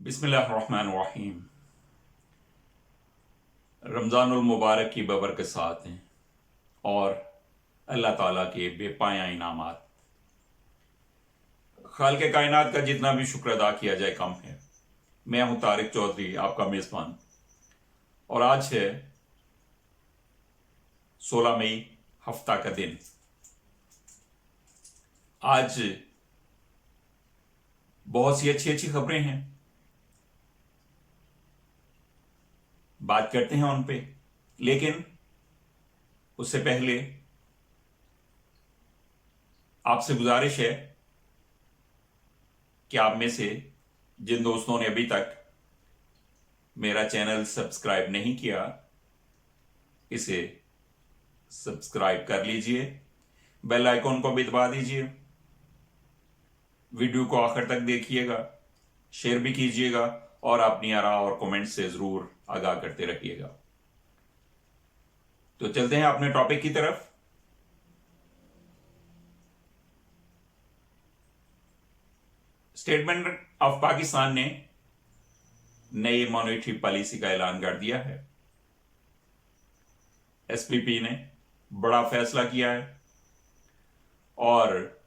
बिस्मिल्लाहिर्रहमानिर्रहीम। रमज़ानुल मुबारक की बबरकत हैं और अल्लाह ताला के बेपाया इनामात। खालिक़े कायनात का जितना भी शुक्र अदा किया जाए कम है। मैं हूं तारिक चौधरी, आपका मेज़बान, और आज है 16 मई, हफ्ता का दिन। आज बहुत सी अच्छी अच्छी खबरें हैं, बात करते हैं उन पे। लेकिन उससे पहले आपसे गुजारिश है कि आप में से जिन दोस्तों ने अभी तक मेरा चैनल सब्सक्राइब नहीं किया, इसे सब्सक्राइब कर लीजिए, बेल आइकॉन को भी दबा दीजिए, वीडियो को आखिर तक देखिएगा, शेयर भी कीजिएगा और अपनी आरा और कमेंट से जरूर आगाह करते रहिएगा। तो चलते हैं अपने टॉपिक की तरफ। स्टेट बैंक ऑफ पाकिस्तान ने नई मॉनेटरी पॉलिसी का ऐलान कर दिया है। एसपीपी ने बड़ा फैसला किया है और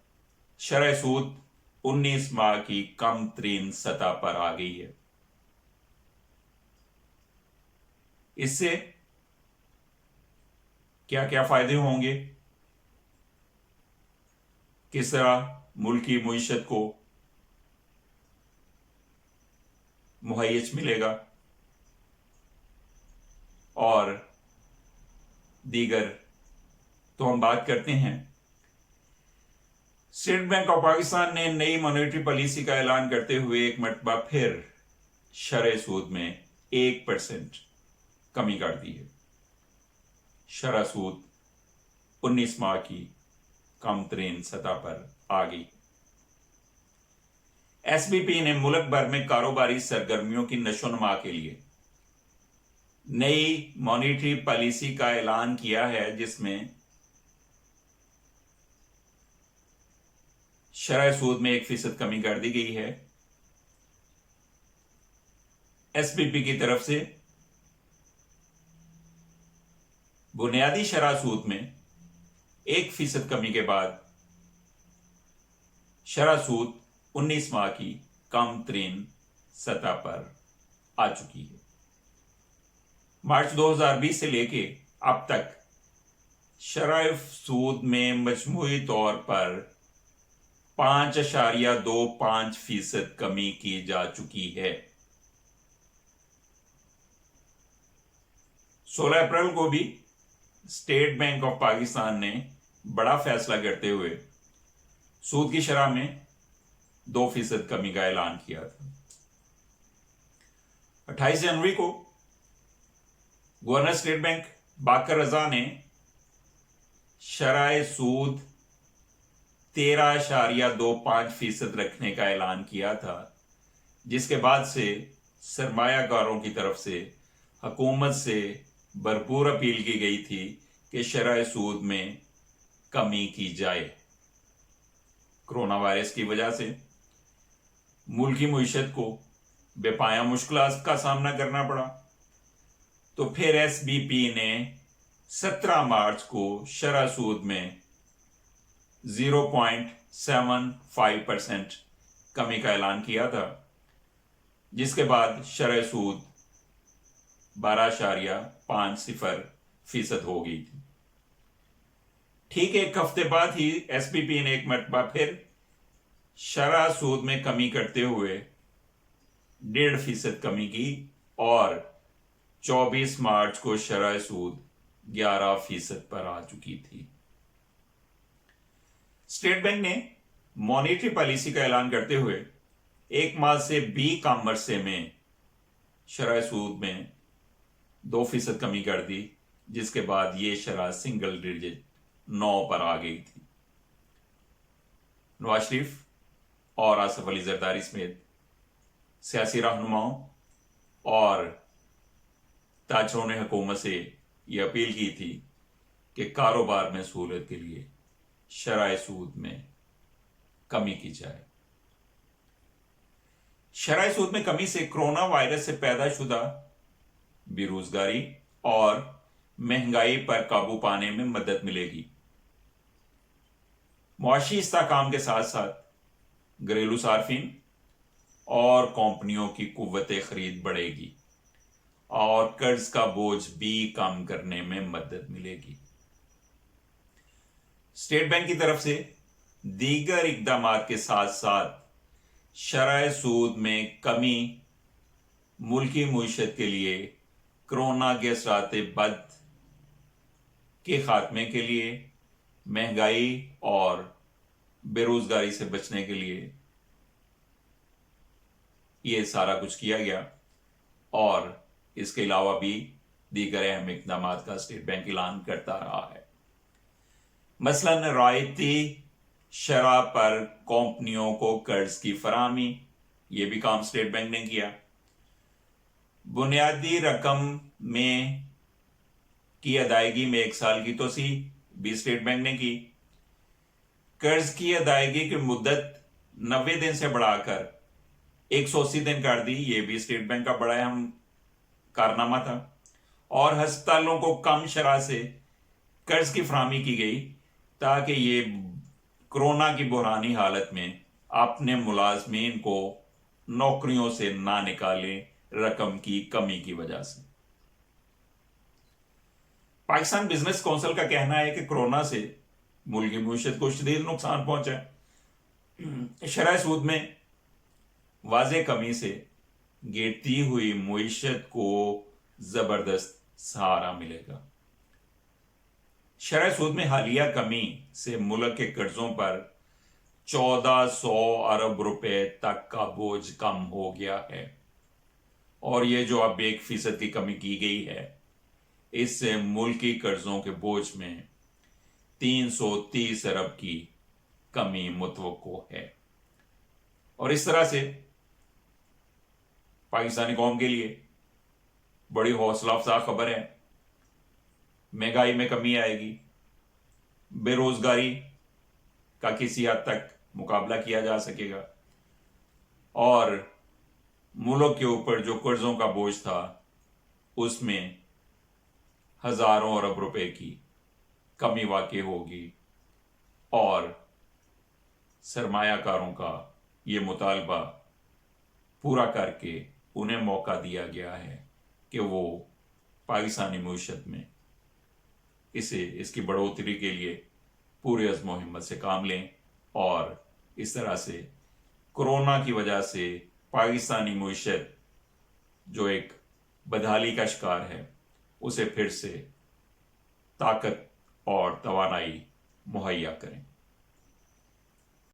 शरह सूद 19 माह की कम तरीन सतह पर आ गई है। इससे क्या क्या फायदे होंगे, किस तरह मुल्क की मईशत को मुहैय्यज मिलेगा और दीगर, तो हम बात करते हैं। स्टेट बैंक ऑफ पाकिस्तान ने नई मॉनेटरी पॉलिसी का ऐलान करते हुए एक मरतबा फिर शरह सूद में 1% कमी कर दी है। शरह सूद 19 माह की कम तरीन सतह पर आ गई। एसबीपी ने मुल्क भर में कारोबारी सरगर्मियों की नशोनुमा के लिए नई मॉनेटरी पॉलिसी का ऐलान किया है, जिसमें शरह सूद में 1% कमी कर दी गई है। एसबीपी की तरफ से बुनियादी शरह सूद में 1% कमी के बाद शरह सूद 19 माह की कम तरीन सतह पर आ चुकी है। मार्च 2020 से लेके अब तक शरह सूद में मजमूई तौर पर 5.25% कमी की जा चुकी है। 16 अप्रैल को भी स्टेट बैंक ऑफ पाकिस्तान ने बड़ा फैसला करते हुए सूद की शरह में 2% कमी का ऐलान किया था। 28 जनवरी को गवर्नर स्टेट बैंक बाकर रजा ने शरह सूद 13.25% रखने का ऐलान किया था, जिसके बाद से सरमायाकारों की तरफ से हुकूमत से भरपूर अपील की गई थी कि शरह सूद में कमी की जाए। कोरोना वायरस की वजह से मुल्क की मईशत को बेपाया मुश्किलात का सामना करना पड़ा, तो फिर एसबीपी ने 17 मार्च को शरह सूद में 0.75% कमी का ऐलान किया था, जिसके बाद शरह सूद 12.50% हो गई थी। ठीक एक हफ्ते बाद ही एसपीपी ने एक मरतबा फिर शरह सूद में कमी करते हुए 1.5% कमी की और 24 मार्च को शरह सूद 11% पर आ चुकी थी। स्टेट बैंक ने मॉनेटरी पॉलिसी का ऐलान करते हुए एक माह से बी कम अरसे में शरह सूद में 2% कमी कर दी, जिसके बाद ये शरह सिंगल डिजिट 9 पर आ गई थी। नवाज शरीफ और आसिफ अली जरदारी समेत सियासी रहनुमाओं और ताजरों ने हुकूमत से यह अपील की थी कि कारोबार में सहूलत के लिए शरह सूद में कमी की जाए। شرح سود میں کمی سے کرونا وائرس سے پیدا شدہ بے-روزگاری اور مہنگائی پر قابو پانے میں مدد ملے گی۔ معاشی استحکام کے ساتھ ساتھ گھریلو صارفین اور کمپنیوں کی قوت خرید بڑھے گی اور قرض کا بوجھ بھی کم کرنے میں مدد ملے گی۔ اسٹیٹ بینک کی طرف سے دیگر اقدامات کے ساتھ ساتھ شرح سود میں کمی ملکی معیشت کے لیے کرونا کے اثرات بد کے خاتمے کے لیے، مہنگائی اور بے روزگاری سے بچنے کے لیے یہ سارا کچھ کیا گیا، اور اس کے علاوہ بھی دیگر اہم اقدامات کا اسٹیٹ بینک اعلان کرتا رہا ہے۔ مثلاً رعایتی شرح پر کمپنیوں کو قرض کی فراہمی، یہ بھی کام اسٹیٹ بینک نے کیا۔ بنیادی رقم کی ادائیگی میں 1 سال کی توسیع بھی اسٹیٹ بینک نے کی۔ قرض کی ادائیگی کی مدت 90 دن سے بڑھا کر 180 دن کر دی، یہ بھی اسٹیٹ بینک کا بڑا اہم کارنامہ تھا۔ اور ہسپتالوں کو کم شرح سے قرض کی فراہمی کی گئی تاکہ یہ کرونا کی بحرانی حالت میں اپنے ملازمین کو نوکریوں سے نہ نکالیں رقم کی کمی کی وجہ سے۔ پاکستان بزنس کونسل کا کہنا ہے کہ کرونا سے ملکی معیشت کو شدید نقصان پہنچا ہے۔ شرح سود میں واضح کمی سے گرتی ہوئی معیشت کو زبردست سہارا ملے گا۔ شرح سود میں حالیہ کمی سے ملک کے قرضوں پر 1400 ارب روپے تک کا بوجھ کم ہو گیا ہے، اور یہ جو اب 1% کی کمی کی گئی ہے، اس سے ملکی قرضوں کے بوجھ میں 330 ارب کی کمی متوقع ہے۔ اور اس طرح سے پاکستانی قوم کے لیے بڑی حوصلہ افزا خبر ہے۔ مہنگائی میں کمی آئے گی، بے روزگاری کا کسی حد تک مقابلہ کیا جا سکے گا، اور ملک کے اوپر جو قرضوں کا بوجھ تھا اس میں ہزاروں ارب روپے کی کمی واقع ہوگی، اور سرمایہ کاروں کا یہ مطالبہ پورا کر کے انہیں موقع دیا گیا ہے کہ وہ پاکستانی معیشت میں اس کی بڑھوتری کے لیے پورے عزم و ہمت سے کام لیں، اور اس طرح سے کرونا کی وجہ سے پاکستانی معیشت جو ایک بدحالی کا شکار ہے اسے پھر سے طاقت اور توانائی مہیا کریں۔